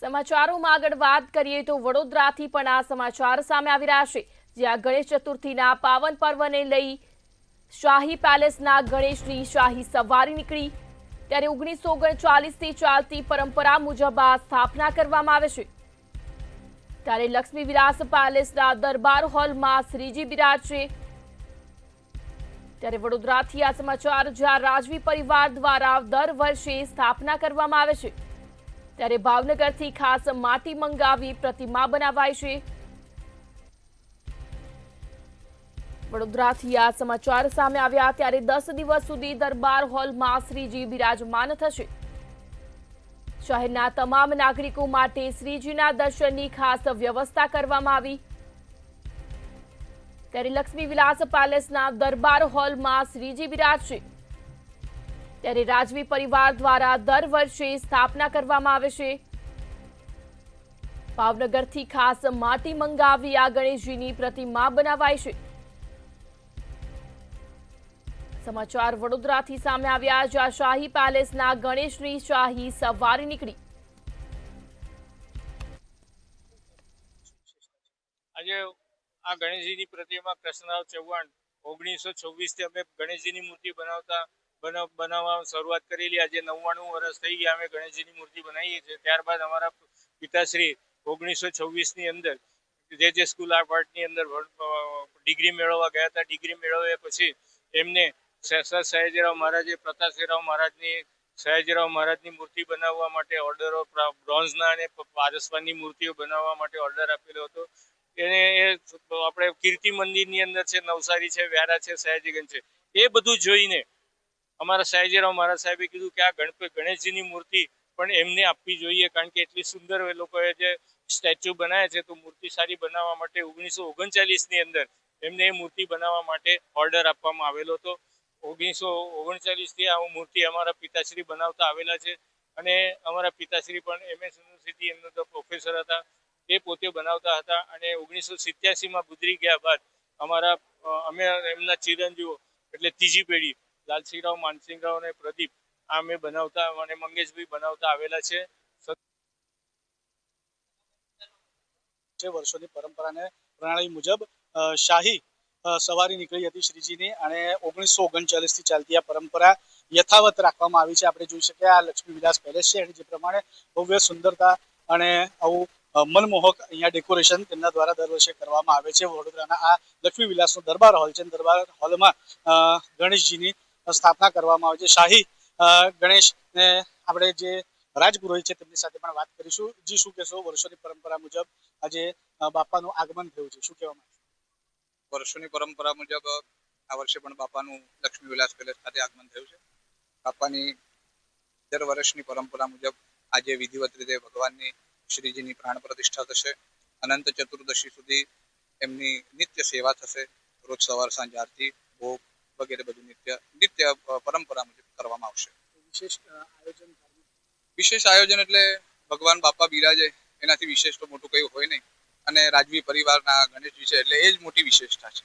સમાચારોમાં આગળ વાત કરીએ તો વડોદરાથી પણ આ સમાચાર સામે આવી રહ્યા છે, જ્યાં ગણેશ ચતુર્થીના પાવન પર્વને લઈ શાહી પેલેસના ગણેશની શાહી સવારી નીકળી। ત્યારે 1939થી ચાલતી પરંપરા મુજબ આ સ્થાપના કરવામાં આવે છે। ત્યારે લક્ષ્મી વિલાસ પેલેસના દરબાર હોલમાં શ્રીજી બિરાજશે। ત્યારે વડોદરાથી આ સમાચાર, જ્યાં રાજવી પરિવાર દ્વારા દર વર્ષે સ્થાપના કરવામાં આવે છે। ત્યારે ભાવનગરથી ખાસ માટી મંગાવી પ્રતિમા બનાવાય છે। વડોદરાથી આ સમાચાર સામે આવ્યા ત્યારે 10 દિવસ સુધી દરબાર હોલમાં શ્રીજી બિરાજમાન થશે। શહેરના તમામ નાગરિકો માટે શ્રીજીના દર્શનની ખાસ વ્યવસ્થા કરવામાં આવી। ત્યારે લક્ષ્મી વિલાસ પેલેસના દરબાર હોલમાં શ્રીજી બિરાજશે। ત્યારે રાજવી પરિવાર દ્વારા દર વર્ષે સ્થાપના કરવામાં આવે છે। ભાવનગરથી ખાસ માટી મંગાવી આ ગણેશજીની પ્રતિમા બનાવાય છે। સમાચાર વડોદરાથી સામે આવ્યા, જ્યાં શાહી પેલેસના ગણેશની શાહી સવારી નીકળી। આજે આ ગણેશજીની પ્રતિમા કૃષ્ણરાવ ચૌહાણ 1926 થી અમે ગણેશજીની મૂર્તિ બનાવવા શરૂઆત કરેલી। આજે 99 વર્ષ થઈ ગયા અમે ગણેશજીની મૂર્તિ બનાવીએ છીએ। ત્યારબાદ અમારા પિતાશ્રી 1926 ની અંદર જે સ્કૂલ ઓફ આર્ટની અંદર ડિગ્રી મેળવવા ગયા હતા। ડિગ્રી મેળવ્યા પછી એમને સયાજીરાવ મહારાજે પ્રતાપસિંહરાવ મહારાજની મૂર્તિ બનાવવા માટે ઓર્ડરો, બ્રોન્ઝના અને પારસવાની મૂર્તિઓ બનાવવા માટે ઓર્ડર આપેલો હતો। એને આપણે કીર્તિ મંદિરની અંદર છે, નવસારી છે, વ્યારા છે, સયાજીગંજ છે, એ બધું જોઈને અમારા સયાજીરાવ મહારાજ સાહેબે કીધું કે આ ગણેશજીની મૂર્તિ પણ એમને આપવી જોઈએ, કારણ કે એટલી સુંદર એ લોકોએ જે સ્ટેચ્યુ બનાવ્યા છે, તો મૂર્તિ સારી બનાવવા માટે 1939 ની અંદર એમને એ મૂર્તિ બનાવવા માટે ઓર્ડર આપવામાં આવેલો હતો। 1939 થી આ મૂર્તિ અમારા પિતાશ્રી બનાવતા આવેલા છે અને અમારા પિતાશ્રી પણ MS યુનિવર્સિટી એમનો તો પ્રોફેસર હતા, એ પોતે બનાવતા હતા। અને 1987 માં ગુજરી ગયા બાદ અમે એમના ચિરંજીવો એટલે ત્રીજી પેઢી લાલસિંહરાવ, માનસિંહરાવ અને પ્રદીપ આ અમે બનાવતા અને મંગેશભાઈ બનાવતા આવેલા છે। વર્ષોની પરંપરાને પ્રણાલી મુજબ શાહી સવારી નીકળી હતી શ્રીજીની, અને 1939 થી ચાલતી આ પરંપરા યથાવત રાખવામાં આવી છે। આપણે જોઈ શકીએ આ લક્ષ્મી વિલાસ પેલેસ છે, અને જે પ્રમાણે ભવ્ય સુંદરતા અને આવું મનમોહક અહીંયા ડેકોરેશન તેમના દ્વારા દર વર્ષે કરવામાં આવે છે। વડોદરાના આ લક્ષ્મી વિલાસનો દરબાર હોલ છે, દરબાર હોલમાં ગણેશજીની સ્થાપના કરવામાં આવે છે। શાહી ગણેશને આપણે જે રાજપુરોહિત છે તેમની સાથે પણ વાત કરીશું। જી, શું કહેશો? વર્ષોની પરંપરા મુજબ આજે બાપાનું આગમન થયું છે, શું કહેવા માંગશો? વર્ષોની પરંપરા મુજબ આ વર્ષે પણ બાપાનું લક્ષ્મી વિલાસ પેલેસ ખાતે આગમન થયું છે। બાપાની દર વર્ષની પરંપરા મુજબ આજે વિધિવત રીતે ભગવાનની શ્રીજીની પ્રાણ પ્રતિષ્ઠા થશે। અનંત ચતુર્દશી સુધી એમની નિત્ય સેવા થશે। રોજ સવાર સાંજ આરતી, ભોગ વગેરે બધું નિત્ય પરંપરા મુજબ કરવામાં આવશે। વિશેષ આયોજન એટલે ભગવાન બાપા બિરાજે એનાથી વિશેષ તો મોટું કયું હોય નહીં, અને રાજવી પરિવારના ગણેશજી છે એટલે એ જ મોટી વિશેષતા છે।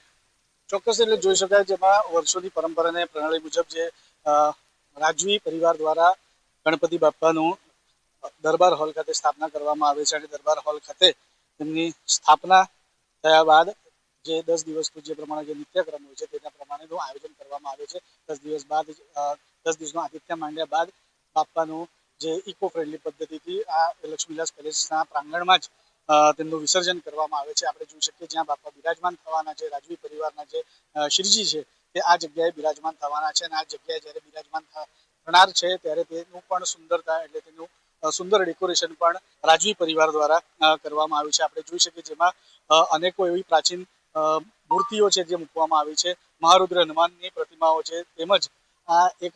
ચોક્કસ, એટલે જોઈ શકાય જેમાં વર્ષોની પરંપરાને પ્રણાલી મુજબ જે રાજવી પરિવાર દ્વારા ગણપતિ બાપાનું દરબાર હોલ ખાતે સ્થાપના કરવામાં આવે છે, અને દરબાર હોલ ખાતે તેમની સ્થાપના થયા બાદ જે 10 દિવસનું જે પ્રમાણે જે નિત્યક્રમ હોય છે તેના પ્રમાણેનું આયોજન કરવામાં આવે છે। 10 દિવસ બાદ 10 દિવસનું આતિથ્ય માંડ્યા બાદ બાપાનું જે ઇકો ફ્રેન્ડલી પદ્ધતિથી આ લક્ષ્મી વિલાસ પેલેસના પ્રાંગણમાં જ તેમનું વિસર્જન કરવામાં આવે છે। આપણે જોઈ શકીએ જ્યાં બાપા બિરાજમાન થવાના છે, રાજવી પરિવારના જે શ્રીજી છે તે આ જગ્યાએ બિરાજમાન થવાના છે, અને આ જગ્યાએ જ્યારે બિરાજમાન થનાર છે ત્યારે તેનું પણ સુંદરતા એટલે તેનું સુંદર ડેકોરેશન પણ રાજવી પરિવાર દ્વારા કરવામાં આવ્યું છે। આપણે જોઈ શકીએ જેમાં અનેકો એવી પ્રાચીન મૂર્તિઓ છે જે મૂકવામાં આવી છે। મહારુદ્ર હનુમાનની પ્રતિમાઓ છે, તેમજ આ એક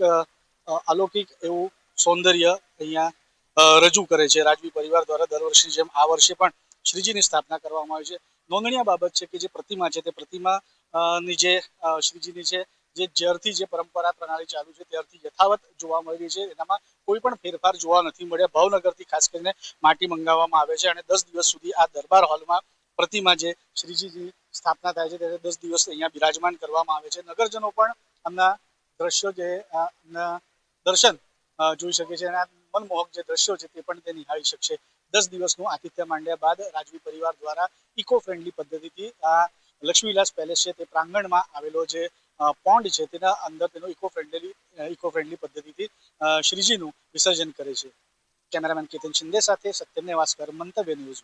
અલૌકિક એવું સૌંદર્ય અહીંયા રજૂ કરે છે રાજવી પરિવાર દ્વારા। દર વર્ષની જેમ આ વર્ષે પણ શ્રીજીની સ્થાપના કરવામાં આવી છે। નોંધનીય બાબત છે કે જે પ્રતિમા છે તે પ્રતિમાની જે શ્રીજીની છે જે જ્યારથી જે પરંપરા પ્રણાલી ચાલુ છે ત્યારથી યથાવત જોવા મળી રહી છે, એનામાં કોઈ પણ ફેરફાર જોવા નથી મળ્યા। ભાવનગરથી ખાસ કરીને માટી મંગાવવામાં આવે છે, અને 10 દિવસ સુધી આ દરબાર હોલમાં પ્રતિમા જે શ્રીજીની સ્થાપના થાય છે ત્યારે 10 દિવસ અહીંયા બિરાજમાન કરવામાં આવે છે। નગરજનો પણ આમના દ્રશ્યો જે દર્શન જોઈ શકે છે, અને આ મનમોહક જે દ્રશ્યો છે તે પણ તે નિહાળી શકશે। 10 દિવસનું આતિથ્ય માંડ્યા બાદ રાજવી પરિવાર દ્વારા ઇકો ફ્રેન્ડલી પદ્ધતિથી આ લક્ષ્મીવિલાસ પેલેસ છે તે પ્રાંગણમાં આવેલો જે પોન્ડ છે તેના અંદર તેનો ઇકો ફ્રેન્ડલી પદ્ધતિથી શ્રીજીનું વિસર્જન કરે છે. કેમેરામેન કેતન શિંદે સાથે સત્યમ નેવાસ્કર, મંતવ્ય ન્યૂઝ.